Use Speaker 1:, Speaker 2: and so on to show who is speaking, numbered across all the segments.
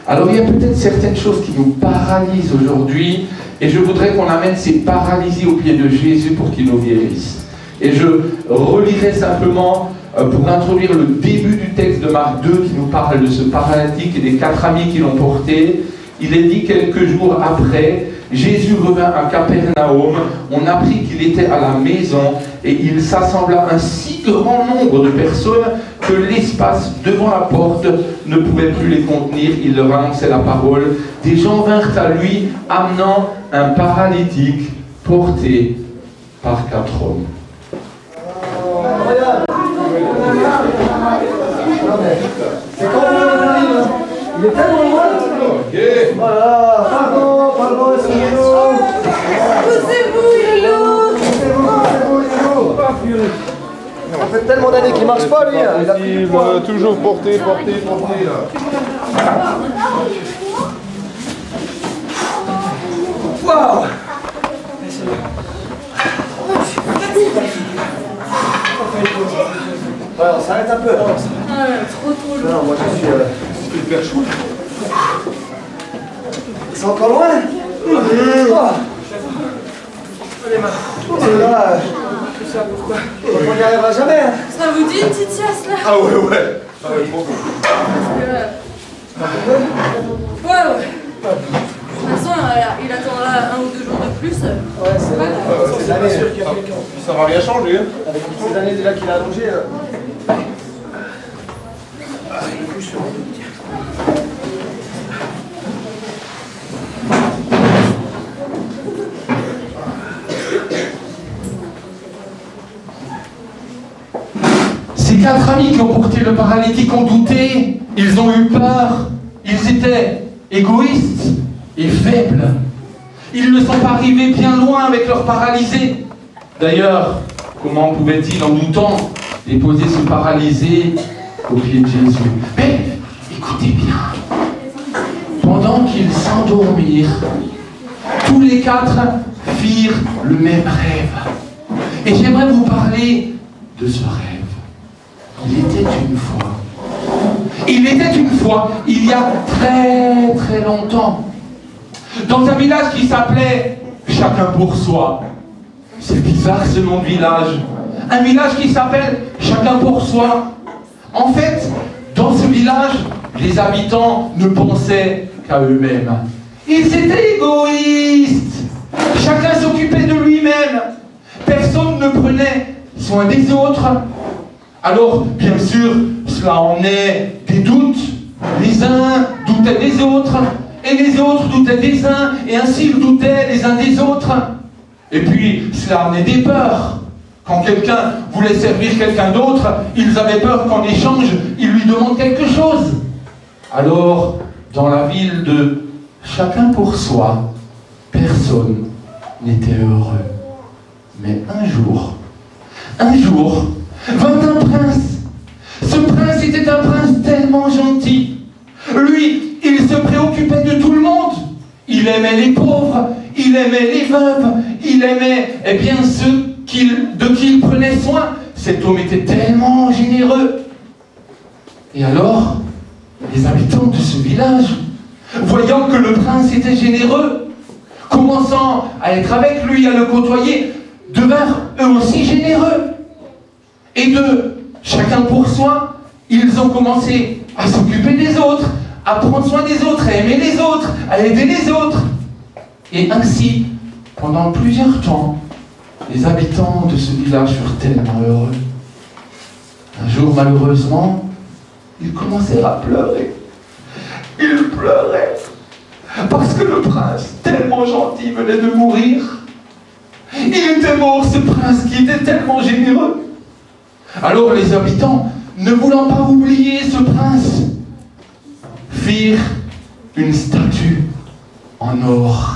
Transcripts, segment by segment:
Speaker 1: Alors il y a peut-être certaines choses qui nous paralysent aujourd'hui, et je voudrais qu'on amène ces paralysies au pied de Jésus pour qu'il nous guérisse. Et je relirai simplement, pour introduire le début du texte de Marc 2, qui nous parle de ce paralytique et des 4 amis qui l'ont porté. Il est dit quelques jours après, Jésus revint à Capernaum, on apprit qu'il était à la maison, et il s'assembla un si grand nombre de personnes que l'espace devant la porte ne pouvait plus les contenir. Il leur annonçait la parole. Des gens vinrent à lui, amenant un paralytique porté par 4 hommes.
Speaker 2: C'est quand il est tellement loin. Voilà, pardon, excusez-nous.
Speaker 3: Poussez-vous, il est lourd.
Speaker 2: Poussez-vous, il est lourd. Ça fait tellement d'années qu'il ne marche pas, lui. Il a pris du poids.
Speaker 4: Toujours porter là.
Speaker 2: Waouh. Ouais, on s'arrête un peu.
Speaker 3: Trop lourd.
Speaker 2: Non, moi je suis
Speaker 4: Hyper chaud.
Speaker 2: C'est encore loin. Là, on n'y arrivera jamais.
Speaker 3: Ça vous dit une petite sieste là?
Speaker 4: Ah ouais. Ah ouais, trop bon.
Speaker 3: Ouais. De toute façon, il attendra 1 ou 2 jours de plus.
Speaker 2: Ouais, c'est vrai.
Speaker 4: C'est pas sûr qu'il y a quelqu'un. Ça va rien changer. Hein.
Speaker 2: Avec toutes ces années déjà qu'il a allongé.
Speaker 1: Ces 4 amis qui ont porté le paralytique ont douté, ils ont eu peur, ils étaient égoïstes et faibles. Ils ne sont pas arrivés bien loin avec leur paralysé. D'ailleurs, comment pouvaient-ils, en doutant, déposer ce paralysé au pied de Jésus? Mais écoutez bien, pendant qu'ils s'endormirent, tous les 4 firent le même rêve. Et j'aimerais vous parler de ce rêve. Il était une fois, il y a très très longtemps, dans un village qui s'appelait Chacun pour soi. C'est bizarre ce nom de village. Un village qui s'appelle Chacun pour soi. En fait, dans ce village, les habitants ne pensaient qu'à eux-mêmes. Ils étaient égoïstes. Chacun s'occupait de lui-même. Personne ne prenait soin des autres. Alors, bien sûr, cela en est des doutes. Les uns doutaient des autres, et les autres doutaient des uns, et ainsi ils doutaient les uns des autres. Et puis, cela en est des peurs. Quand quelqu'un voulait servir quelqu'un d'autre, ils avaient peur qu'en échange, il lui demande quelque chose. Alors, dans la ville de Chacun pour soi, personne n'était heureux. Mais un jour, vint un prince. Ce prince était un prince tellement gentil. Lui, il se préoccupait de tout le monde. Il aimait les pauvres, il aimait les veuves, il aimait, ceux de qui il prenait soin. Cet homme était tellement généreux. Et alors, les habitants de ce village, voyant que le prince était généreux, commençant à être avec lui, à le côtoyer, devinrent eux aussi généreux. Et de chacun pour soi, ils ont commencé à s'occuper des autres, à prendre soin des autres, à aimer les autres, à aider les autres. Et ainsi, pendant plusieurs temps, les habitants de ce village furent tellement heureux. Un jour, malheureusement, ils commencèrent à pleurer. Ils pleuraient parce que le prince, tellement gentil, venait de mourir. Il était mort, ce prince qui était tellement généreux. Alors les habitants, ne voulant pas oublier ce prince, firent une statue en or.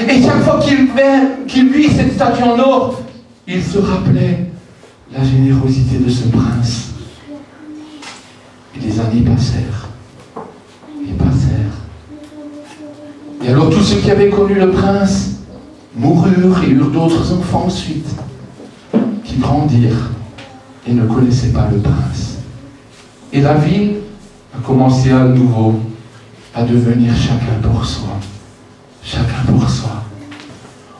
Speaker 1: Et chaque fois qu'ils vit cette statue en or, ils se rappelaient la générosité de ce prince. Et les années passèrent. Et alors tous ceux qui avaient connu le prince moururent et eurent d'autres enfants ensuite, qui grandirent et ne connaissaient pas le prince. Et la ville a commencé à nouveau à devenir chacun pour soi. Chacun pour soi.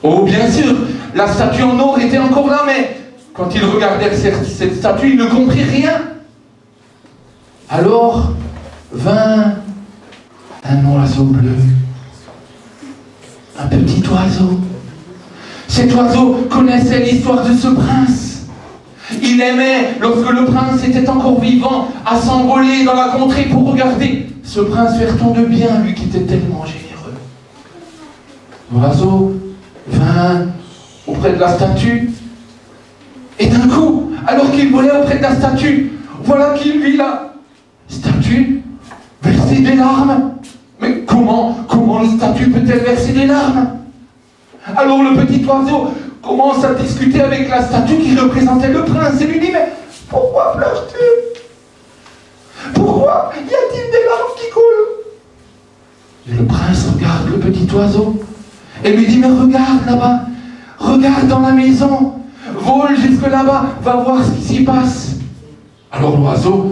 Speaker 1: Oh, bien sûr, la statue en or était encore là, mais quand il regardait cette statue, il ne comprit rien. Alors vint un oiseau bleu, un petit oiseau. Cet oiseau connaissait l'histoire de ce prince. Il aimait, lorsque le prince était encore vivant, à s'envoler dans la contrée pour regarder ce prince faire tant de bien, lui qui était tellement généreux. L'oiseau vint auprès de la statue, et d'un coup, alors qu'il volait auprès de la statue, voilà qu'il vit la statue verser des larmes. Mais comment une statue peut-elle verser des larmes? Alors le petit oiseau commence à discuter avec la statue qui représentait le prince et lui dit: mais pourquoi pleures-tu? Pourquoi y a-t-il des larmes qui coulent? Et le prince regarde le petit oiseau et lui dit: mais regarde là-bas, regarde dans la maison, vole jusque là-bas, va voir ce qui s'y passe. Alors l'oiseau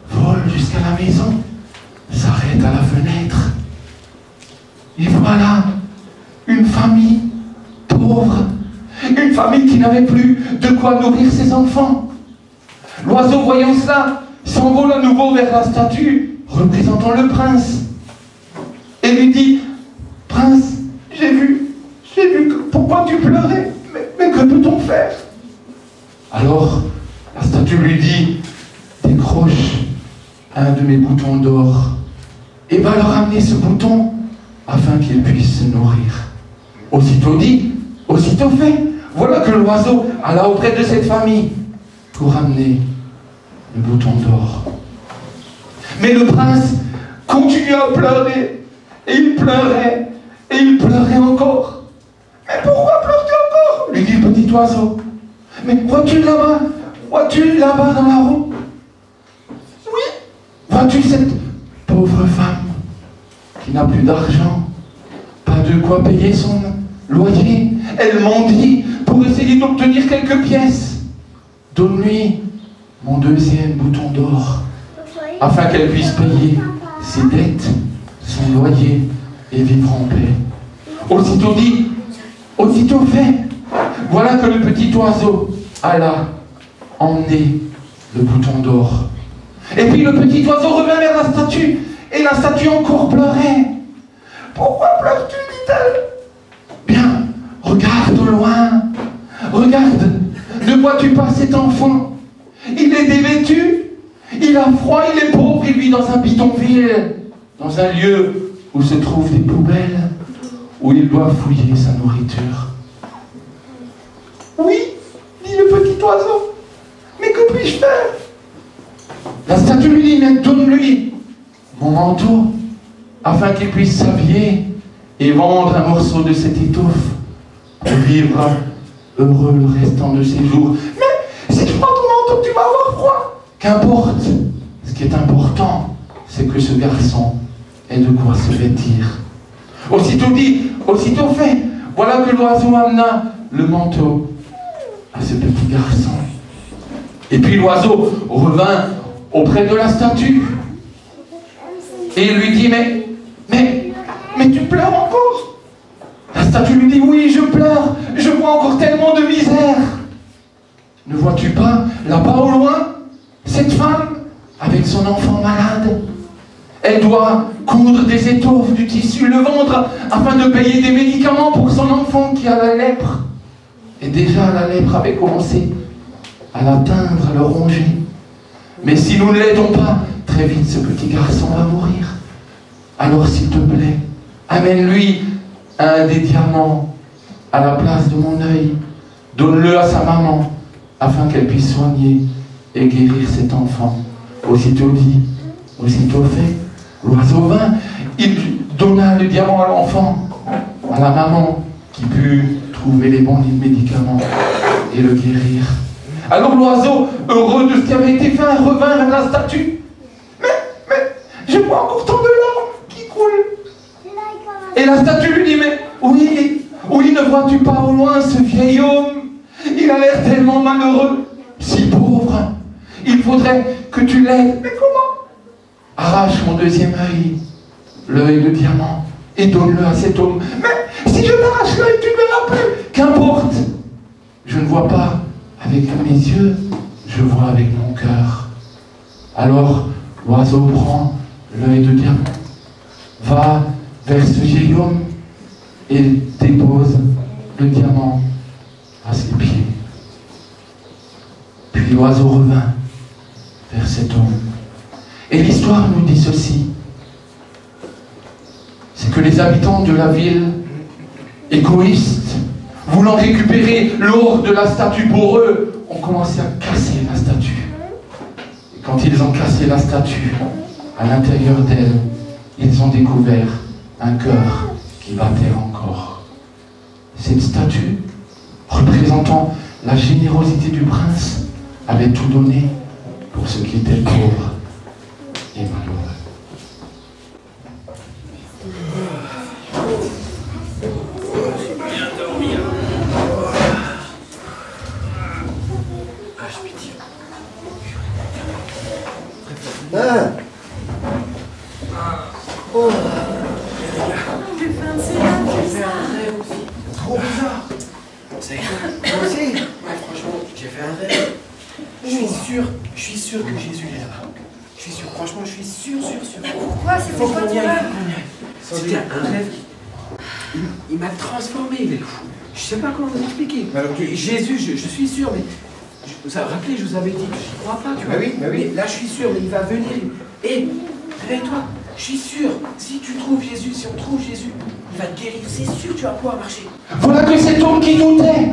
Speaker 1: vole jusqu'à la maison, s'arrête à la fenêtre, et voilà une famille pauvre, une famille qui n'avait plus de quoi nourrir ses enfants. L'oiseau, voyant cela, s'envole à nouveau vers la statue représentant le prince et lui dit: prince, j'ai vu pourquoi tu pleurais, mais que peut-on faire? Alors la statue lui dit: décroche un de mes boutons d'or et va leur amener ce bouton afin qu'ils puissent se nourrir. Aussitôt dit, aussitôt fait. Voilà que l'oiseau alla auprès de cette famille pour amener le bouton d'or. Mais le prince continua à pleurer, et il pleurait, et il pleurait encore. Mais pourquoi pleures-tu encore? Lui dit le petit oiseau. Mais vois-tu là-bas dans la roue? Oui. Vois-tu cette pauvre femme qui n'a plus d'argent, pas de quoi payer son loyer? Elle mendie pour essayer d'obtenir quelques pièces. Donne-lui mon deuxième bouton d'or, afin qu'elle puisse payer ses dettes, son loyer et vivre en paix. Aussitôt dit, aussitôt fait. Voilà que le petit oiseau alla emmener le bouton d'or. Et puis le petit oiseau revint vers la statue, et la statue encore pleurait. Pourquoi pleures-tu, dit-elle? Bien, regarde au loin, regarde, ne vois-tu pas cet enfant? Il est dévêtu, il a froid, il est pauvre, il vit dans un bidonville, dans un lieu où se trouvent des poubelles, où il doit fouiller sa nourriture. Oui, dit le petit oiseau, mais que puis-je faire? La statue lui dit: mais donne-lui mon manteau, afin qu'il puisse s'habiller et vendre un morceau de cette étoffe pour vivre heureux le restant de ses jours. Mais si tu prends ton manteau, tu vas avoir froid. Qu'importe, ce qui est important, c'est que ce garçon ait de quoi se vêtir. Aussitôt dit, aussitôt fait. Voilà que l'oiseau amena le manteau à ce petit garçon. Et puis l'oiseau revint auprès de la statue et lui dit: mais tu pleures encore? La statue lui dit: oui, je pleure, je vois encore tellement de misère. Ne vois-tu pas, là-bas au loin, cette femme avec son enfant malade? Elle doit coudre des étoffes, du tissu, le vendre afin de payer des médicaments pour son enfant qui a la lèpre. Et déjà la lèpre avait commencé à l'atteindre, à le ronger. Mais si nous ne l'aidons pas, très vite ce petit garçon va mourir. Alors s'il te plaît, amène-lui un des diamants à la place de mon œil. Donne-le à sa maman, afin qu'elle puisse soigner et guérir cet enfant. Aussitôt dit, aussitôt fait. L'oiseau vint, il donna le diamant à l'enfant, à la maman, qui put trouver les bons médicaments et le guérir. Alors l'oiseau, heureux de ce qui avait été fait, revint vers la statue. Mais, je vois encore tant de larmes qui coulent. Et la statue lui dit: mais oui, ne vois-tu pas au loin ce vieil homme? Il a l'air tellement malheureux, si pauvre. Il faudrait que tu l'aides. Mais comment? Arrache mon deuxième œil, l'œil de diamant et donne-le à cet homme. Mais si je t'arrache l'œil, tu ne verras plus. Qu'importe. Je ne vois pas avec mes yeux, je vois avec mon cœur. Alors, l'oiseau prend l'œil de diamant, va vers ce vieil homme et dépose le diamant à ses pieds. Puis l'oiseau revint vers cet homme. Et l'histoire nous dit ceci. C'est que les habitants de la ville, égoïstes, voulant récupérer l'or de la statue pour eux, ont commencé à casser la statue. Et quand ils ont cassé la statue, à l'intérieur d'elle, ils ont découvert un cœur qui battait encore. Cette statue, représentant la générosité du prince, avait tout donné pour ceux qui étaient pauvres et malheureux.
Speaker 2: Oh.
Speaker 3: J'ai fait un rêve
Speaker 2: aussi. Trop bizarre.
Speaker 5: C'est
Speaker 2: moi aussi.
Speaker 5: Ouais, franchement, j'ai fait un rêve. Je suis sûr que Jésus est là-bas. Je suis sûr, franchement, je suis sûr.
Speaker 3: Pourquoi? C'était quoi ton rêve?
Speaker 5: C'était un rêve qui... Il m'a transformé, il est fou. Je sais pas comment vous expliquer. Jésus, je suis sûr, mais... Vous vous rappelez, je vous avais dit que je ne crois pas, tu vois.
Speaker 2: Oui.
Speaker 5: Mais là, je suis sûr, mais il va venir. Et, réveille-toi, je suis sûr, si tu trouves Jésus, si on trouve Jésus, il va te guérir, c'est sûr, tu vas pouvoir marcher.
Speaker 1: Voilà que cet homme qui doutait,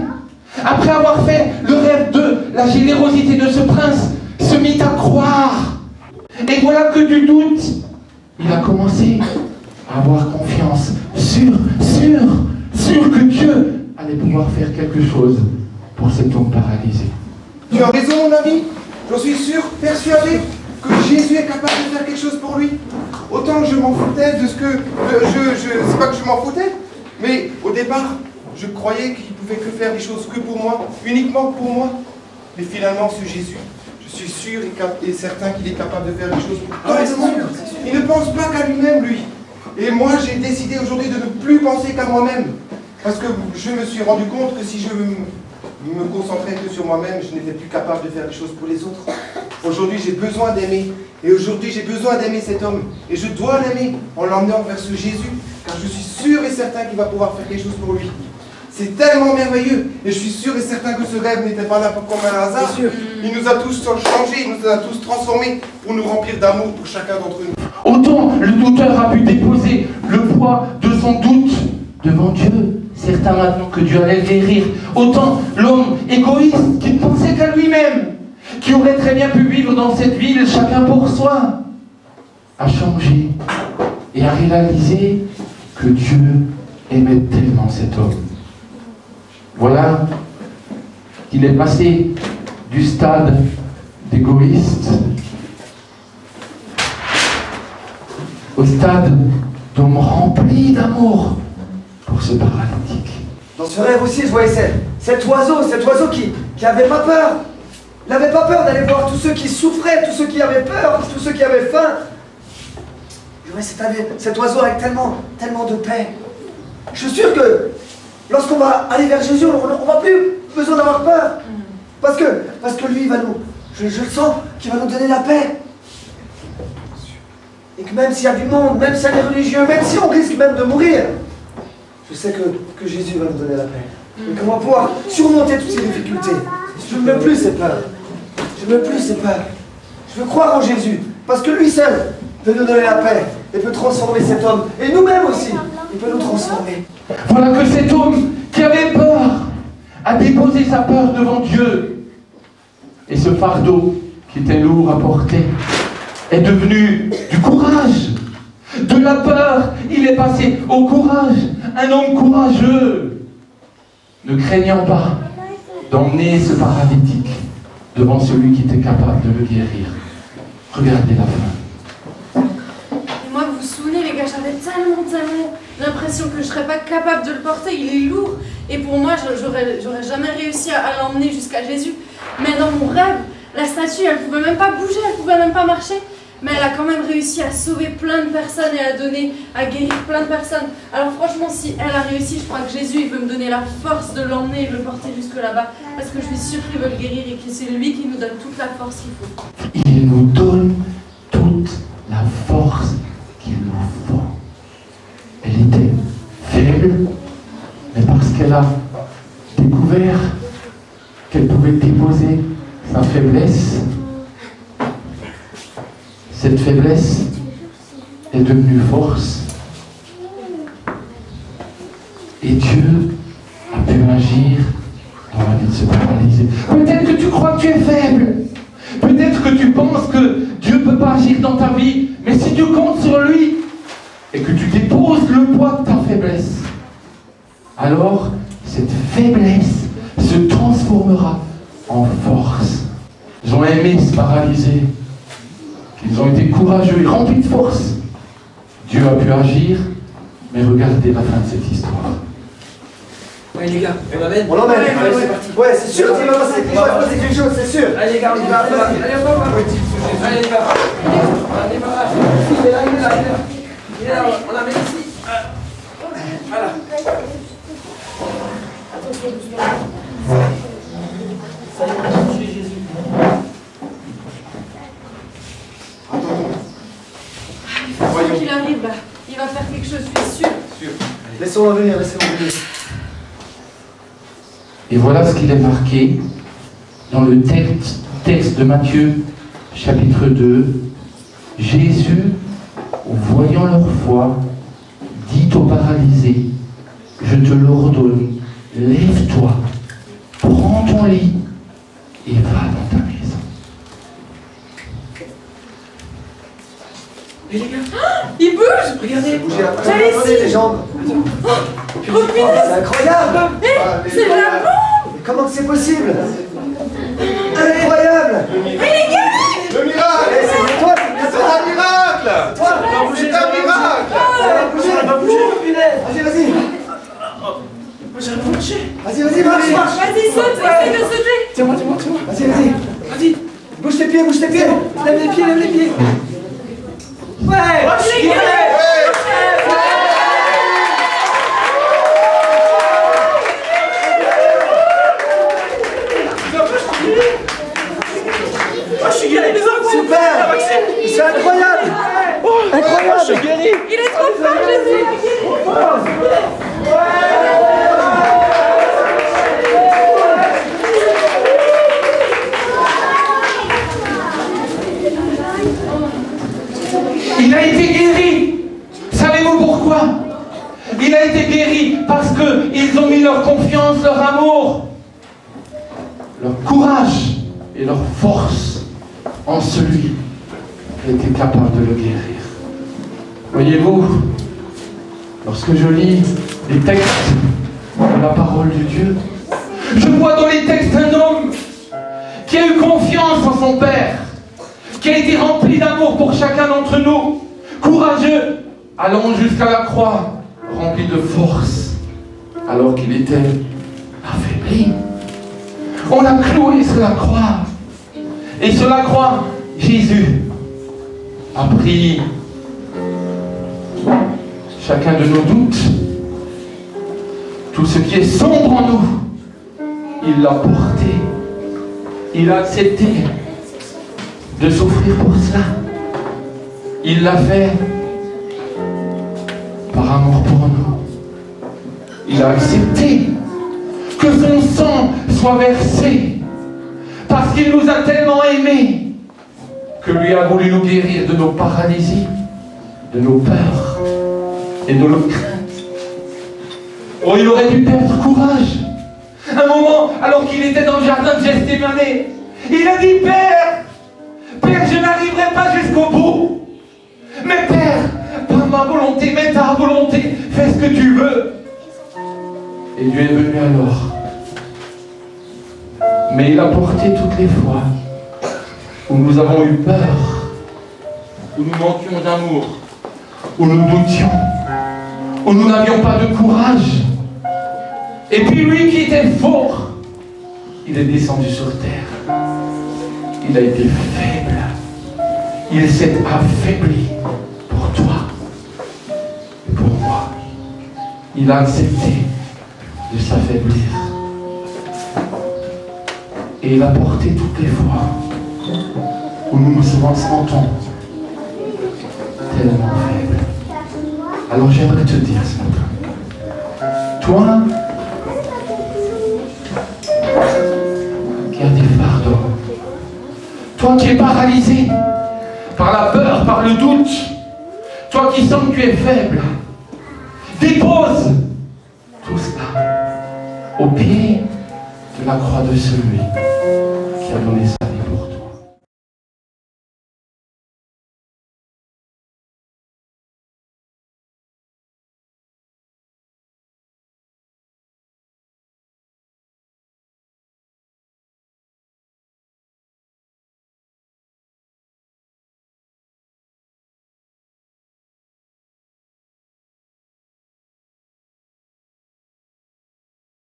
Speaker 1: après avoir fait le rêve de la générosité de ce prince, se mit à croire. Et voilà que du doute, il a commencé à avoir confiance, sûr que Dieu allait pouvoir faire quelque chose pour cet homme paralysé.
Speaker 2: Tu as raison, mon ami. J'en suis sûr, persuadé, que Jésus est capable de faire quelque chose pour lui. Autant je m'en foutais de ce que... c'est pas que je m'en foutais, mais au départ, je croyais qu'il pouvait que faire des choses que pour moi, uniquement pour moi. Mais finalement, ce Jésus, je suis sûr et certain qu'il est capable de faire des choses pour tout le monde. Il ne pense pas qu'à lui-même, lui. Et moi, j'ai décidé aujourd'hui de ne plus penser qu'à moi-même. Parce que je me suis rendu compte que si je me concentrais que sur moi-même, je n'étais plus capable de faire des choses pour les autres. Aujourd'hui, j'ai besoin d'aimer. Et aujourd'hui, j'ai besoin d'aimer cet homme. Et je dois l'aimer en l'emmenant vers ce Jésus. Car je suis sûr et certain qu'il va pouvoir faire quelque chose pour lui. C'est tellement merveilleux. Et je suis sûr et certain que ce rêve n'était pas là comme un hasard. Il nous a tous changés, il nous a tous transformés pour nous remplir d'amour pour chacun d'entre nous.
Speaker 1: Autant le douteur a pu déposer le poids de son doute devant Dieu, certain maintenant que Dieu allait le guérir, autant l'homme égoïste qui ne pensait qu'à lui-même, qui aurait très bien pu vivre dans cette ville chacun pour soi, a changé et a réalisé que Dieu aimait tellement cet homme. Voilà qu'il est passé du stade d'égoïste au stade d'homme rempli d'amour pour ce paralytique.
Speaker 2: Dans ce rêve aussi, je voyais cet oiseau qui n'avait pas peur. Il n'avait pas peur d'aller voir tous ceux qui souffraient, tous ceux qui avaient peur, tous ceux qui avaient faim. Je voyais cet oiseau avec tellement de paix. Je suis sûr que lorsqu'on va aller vers Jésus, on n'a plus besoin d'avoir peur. Parce que lui, il va nous... Je le sens, qu'il va nous donner la paix. Et que même s'il y a du monde, même s'il y a des religieux, même si on risque même de mourir, je sais que Jésus va nous donner la paix. Et qu'on va pouvoir surmonter toutes ces difficultés. Je ne veux plus ces peurs. Je ne veux plus ces peurs. Je veux croire en Jésus. Parce que lui seul peut nous donner la paix et peut transformer cet homme. Et nous-mêmes aussi, il peut nous transformer.
Speaker 1: Voilà que cet homme qui avait peur a déposé sa peur devant Dieu. Et ce fardeau qui était lourd à porter est devenu du courage. De la peur, il est passé au courage. Un homme courageux, ne craignant pas d'emmener ce paralytique devant celui qui était capable de le guérir. Regardez la fin.
Speaker 3: Et moi, vous vous souvenez, les gars, j'avais tellement l'impression que je ne serais pas capable de le porter. Il est lourd. Et pour moi, j'aurais jamais réussi à l'emmener jusqu'à Jésus. Mais dans mon rêve, la statue, elle pouvait même pas bouger, elle pouvait même pas marcher. mais elle a quand même réussi à sauver plein de personnes et à guérir plein de personnes. Alors franchement, si elle a réussi, je crois que Jésus, il veut me donner la force de l'emmener et de le porter jusque là-bas, parce que je suis sûre qu'il veut le guérir et que c'est lui qui nous donne toute la force qu'il faut.
Speaker 1: Il nous donne toute la force qu'il nous faut. Elle était faible, mais parce qu'elle a découvert qu'elle pouvait déposer sa faiblesse, cette faiblesse est devenue force. Et Dieu a pu agir dans la vie de ce paralysé. Peut-être que tu crois que tu es faible. Peut-être que tu penses que Dieu ne peut pas agir dans ta vie. Mais si tu comptes sur lui et que tu déposes le poids de ta faiblesse, alors cette faiblesse se transformera en force. Ils ont aimé se paralyser. Ils ont été courageux et remplis de force. Dieu a pu agir, mais regardez la fin de cette histoire.
Speaker 5: Ouais les gars, on l'emmène.
Speaker 2: On l'emmène.
Speaker 5: Allez, c'est parti.
Speaker 2: Ouais, c'est sûr, c'est quelque chose, c'est sûr.
Speaker 5: Allez les gars, on y va. Allez, on va. Allez les gars. On démarrage. Il est là. Il est là, on l'emmène ici. Voilà. Ça y est, on va toucher Jésus.
Speaker 3: Voyons qu'il arrive là. Il va faire quelque chose, je suis sûre.
Speaker 2: Laissons-le venir, laissons-le venir.
Speaker 1: Et voilà ce qu'il est marqué dans le texte de Matthieu, chapitre 2. Jésus, voyant leur foi, dit aux paralysés, je te l'ordonne, lève-toi, prends ton lit et va dans ta maison.
Speaker 5: Mais les gars,
Speaker 3: Il bouge!
Speaker 5: regardez,
Speaker 2: Bougez après,
Speaker 3: J'allais
Speaker 2: attendez
Speaker 3: ici.
Speaker 2: les jambes.
Speaker 3: Oh
Speaker 2: C'est
Speaker 3: punaise!
Speaker 2: incroyable.
Speaker 3: C'est de la bombe!
Speaker 2: Mais comment que c'est possible? Incroyable.
Speaker 4: Le miracle!
Speaker 2: Eh, c'est toi, c'est
Speaker 4: C'est un miracle!
Speaker 2: toi.
Speaker 4: C'est un miracle!
Speaker 2: Ça va bouger. Vas-y, vas-y.
Speaker 5: moi j'arrive pas à marcher.
Speaker 2: Vas-y, marche.
Speaker 3: Vas-y, saute! Essaye de sauter!
Speaker 5: Tiens-moi.
Speaker 2: Vas-y.
Speaker 5: Vas-y.
Speaker 2: Bouge tes pieds.
Speaker 5: Lève les pieds. Ouais.
Speaker 3: Je l'ai guéri!
Speaker 5: Je suis guéri, les enfants.
Speaker 2: Super. C'est incroyable. Incroyable.
Speaker 5: Je suis guéri.
Speaker 3: Il est trop fort, Jésus! Il a guéri!
Speaker 1: Il a été guéri. Savez-vous pourquoi? Il a été guéri parce qu'ils ont mis leur confiance, leur amour, leur courage et leur force en celui qui était capable de le guérir. Voyez-vous, lorsque je lis les textes de la parole de Dieu, je vois dans les textes un homme qui a eu confiance en son Père, qui a été rempli d'amour pour chacun d'entre nous, courageux, allant jusqu'à la croix, rempli de force, alors qu'il était affaibli. On l'a cloué sur la croix. Et sur la croix, Jésus a pris chacun de nos doutes, tout ce qui est sombre en nous, il l'a porté. Il a accepté de souffrir pour cela. Il l'a fait par amour pour nous. Il a accepté que son sang soit versé parce qu'il nous a tellement aimés que lui a voulu nous guérir de nos paralysies, de nos peurs et de nos craintes. Oh, il aurait dû perdre courage. Un moment, alors qu'il était dans le jardin de Gethsémane, il a dit, Père, je n'arriverai pas jusqu'au bout. Mais Père, pas ma volonté, mais ta volonté, fais ce que tu veux. Et Dieu est venu alors. Mais il a porté toutes les fois où nous avons eu peur, où nous manquions d'amour, où nous doutions, où nous n'avions pas de courage. Et puis lui qui était fort, il est descendu sur terre. Il a été faible. il s'est affaibli pour toi et pour moi. Il a accepté de s'affaiblir. Et il a porté toutes les fois où nous nous sentons tellement faibles. Alors j'aimerais te dire ce matin, toi qui as des fardeaux, toi qui es paralysé par la peur, par le doute, toi qui sens que tu es faible, dépose tout cela au pied de la croix de celui qui a donné sa vie.